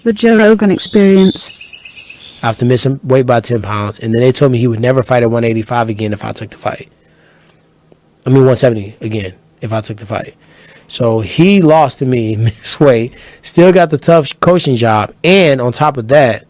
The Joe Rogan Experience. After missing weight by 10 pounds, and then they told me he would never fight at 185 again if I took the fight. 170 again if I took the fight. So he lost to me, missed weight, still got the tough coaching job, and on top of that,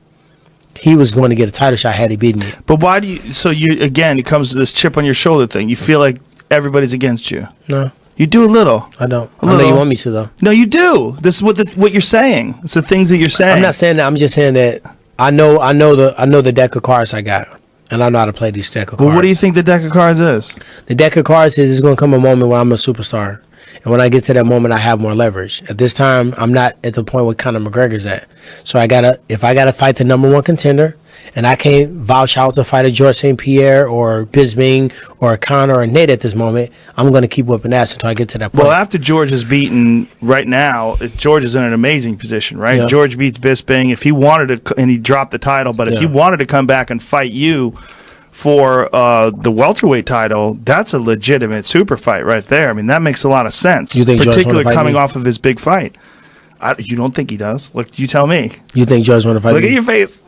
he was going to get a title shot had he beaten me. But why do you? So you again, it comes to this chip on your shoulder thing. You feel like everybody's against you. No. You do a little. I don't. I know you want me to, though. No, you do. This is what you're saying. It's the things that you're saying. I'm not saying that. I'm just saying that I know the deck of cards I got, and I know how to play these deck of cards. Well, what do you think the deck of cards is? The deck of cards is there's going to come a moment where I'm a superstar, and when I get to that moment, I have more leverage. At this time, I'm not at the point where Conor McGregor's at. So if I gotta fight the #1 contender, and I can't vouch out the fight of George St. Pierre or Bisping or Conor or Nate at this moment, I'm going to keep whipping ass until I get to that point. Well, after George is beaten right now, George is in an amazing position, right? Yeah. George beats Bisping. If he wanted to, and he dropped the title, but if he wanted to come back and fight you for the welterweight title, that's a legitimate super fight right there. I mean, that makes a lot of sense. You think particularly coming off of his big fight. You don't think he does? Look, you tell me. You think George want to fight me? Look at your face.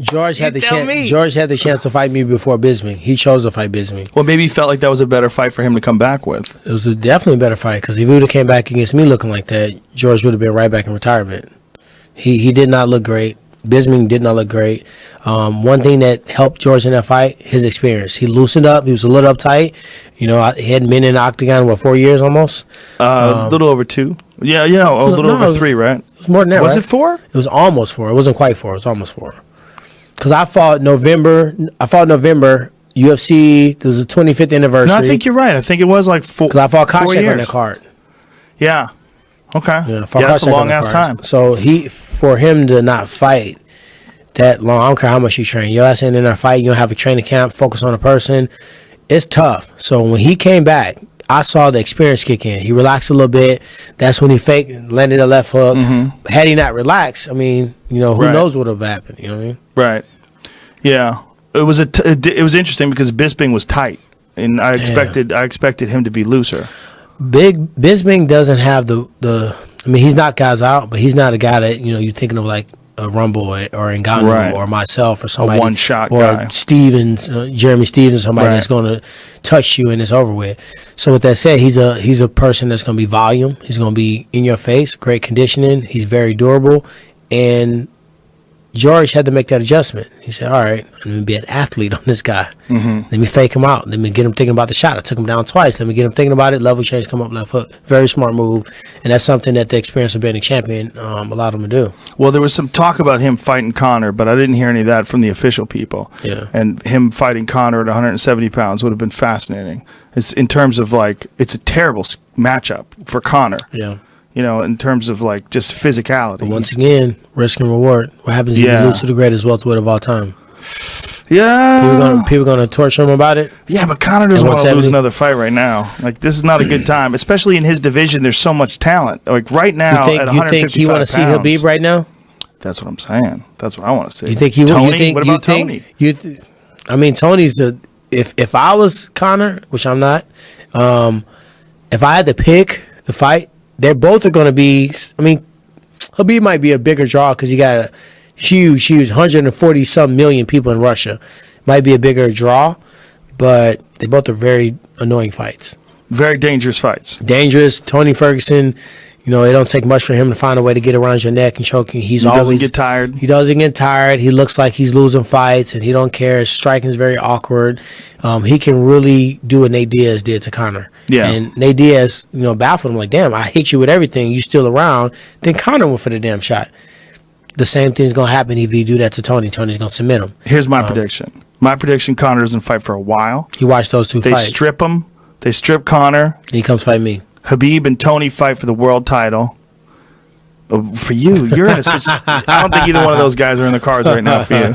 George had the chance. George had the chance to fight me before Bisping. He chose to fight Bisping. Well, maybe he felt like that was a better fight for him to come back with. It was definitely a better fight because if he would have came back against me looking like that, George would have been right back in retirement. He did not look great. Bisping did not look great. One thing that helped George in that fight, his experience. He loosened up. He was a little uptight. He hadn't been in the octagon, 4 years almost? A little over 2. Yeah, a little over 3, right? It was more than that, Was it 4? It was almost 4. It wasn't quite 4. It was almost 4. Because I fought November. UFC. There was the 25th anniversary. No, I think you're right. I think it was like 4. Because I fought Koscheck on that card. Yeah. Okay. Yeah, that's a long ass time. So for him to not fight that long, I don't care how much you train. Your ass ain't in there fighting. You don't have a training camp. Focus on a person. It's tough. So when he came back, I saw the experience kick in. He relaxed a little bit. That's when he faked and landed a left hook. Mm-hmm. Had he not relaxed, who knows what would have happened? You know what I mean? Right. Yeah. It was interesting because Bisping was tight, and I expected him to be looser. Big Bisping doesn't have the. He's not guys out, but he's not a guy that you're thinking of like a Rumble or Ngannou or myself or somebody, a one-shot or guy. Stevens, Jeremy Stevens, somebody that's going to touch you and it's over with. So with that said, he's a person that's going to be volume. He's going to be in your face, great conditioning. He's very durable, and George had to make that adjustment. He said, all right, I'm going to be an athlete on this guy. Mm-hmm. Let me fake him out. Let me get him thinking about the shot. I took him down twice. Let me get him thinking about it. Level change, come up left hook. Very smart move. And that's something that the experience of being a champion allowed him to do. Well, there was some talk about him fighting Conor, but I didn't hear any of that from the official people. Yeah. And him fighting Conor at 170 pounds would have been fascinating. It's in terms of it's a terrible matchup for Conor. Yeah. In terms of just physicality. But once again, risk and reward. What happens if you lose to the greatest welterweight of all time? Yeah. People going to torture him about it? Yeah, but Conor doesn't want to lose another fight right now. This is not a good time, especially in his division. There's so much talent. Right now, at 155 You think he want to see Khabib right now? That's what I'm saying. That's what I want to see. You think he would? Tony? What about Tony? Tony's the... If I was Conor, which I'm not, if I had to pick the fight, they both are going to be. Khabib might be a bigger draw because you got a huge 140-some million people in Russia. Might be a bigger draw, but they both are very annoying fights. Very dangerous fights. Dangerous. Tony Ferguson, it don't take much for him to find a way to get around your neck and choke you. He doesn't get tired. He doesn't get tired. He looks like he's losing fights, and he don't care. His striking is very awkward. He can really do what Nate Diaz did to Conor. Yeah. And Nate Diaz, baffled him like, damn, I hit you with everything. You still around. Then Conor went for the damn shot. The same thing's going to happen if you do that to Tony. Tony's going to submit him. Here's my prediction. My prediction, Conor doesn't fight for a while. He watched those two fights. They strip him. They strip Conor. He comes fight me. Habib and Tony fight for the world title. For you, you're in a situation. I don't think either one of those guys are in the cards right now for you.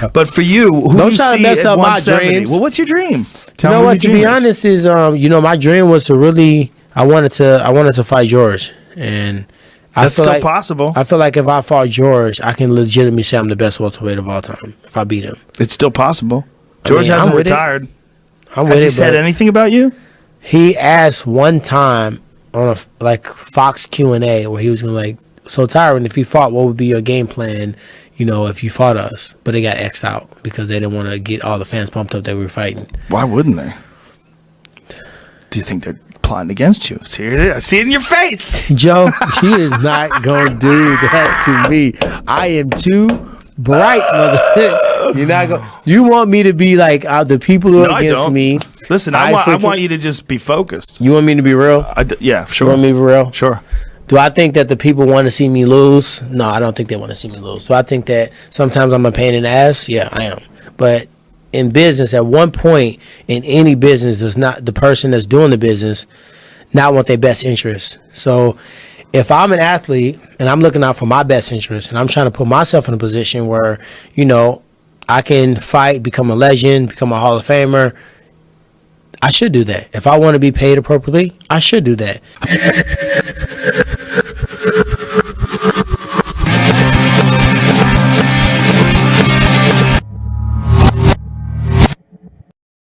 But for you, who don't you try to see mess at up my 170? dreams. Well, what's your dream? Tell me what? To be honest, is my dream was to really. I wanted to fight George, and that's still possible. I feel like if I fought George, I can legitimately say I'm the best welterweight of all time if I beat him. It's still possible. George hasn't retired. Has he said anything about you? He asked one time on a Fox Q&A where he was gonna so Tyron, if you fought, what would be your game plan? You know, if you fought us, but they got X'd out because they didn't want to get all the fans pumped up that we were fighting. Why wouldn't they? Do you think they're plotting against you? See it? I see it in your face, Joe. She is not gonna do that to me. I am too bright, mother. You're not gonna. You want me to be like the people who are against me? Listen, I want you to just be focused. You want me to be real? Yeah, sure. You want me to be real? Sure. Do I think that the people want to see me lose? No, I don't think they want to see me lose. Do I think that sometimes I'm a pain in the ass? Yeah, I am. But in business, at one point in any business, does not the person that's doing the business not want their best interest. So if I'm an athlete and I'm looking out for my best interest and I'm trying to put myself in a position where, you know, I can fight, become a legend, become a Hall of Famer, I should do that. If I want to be paid appropriately, I should do that.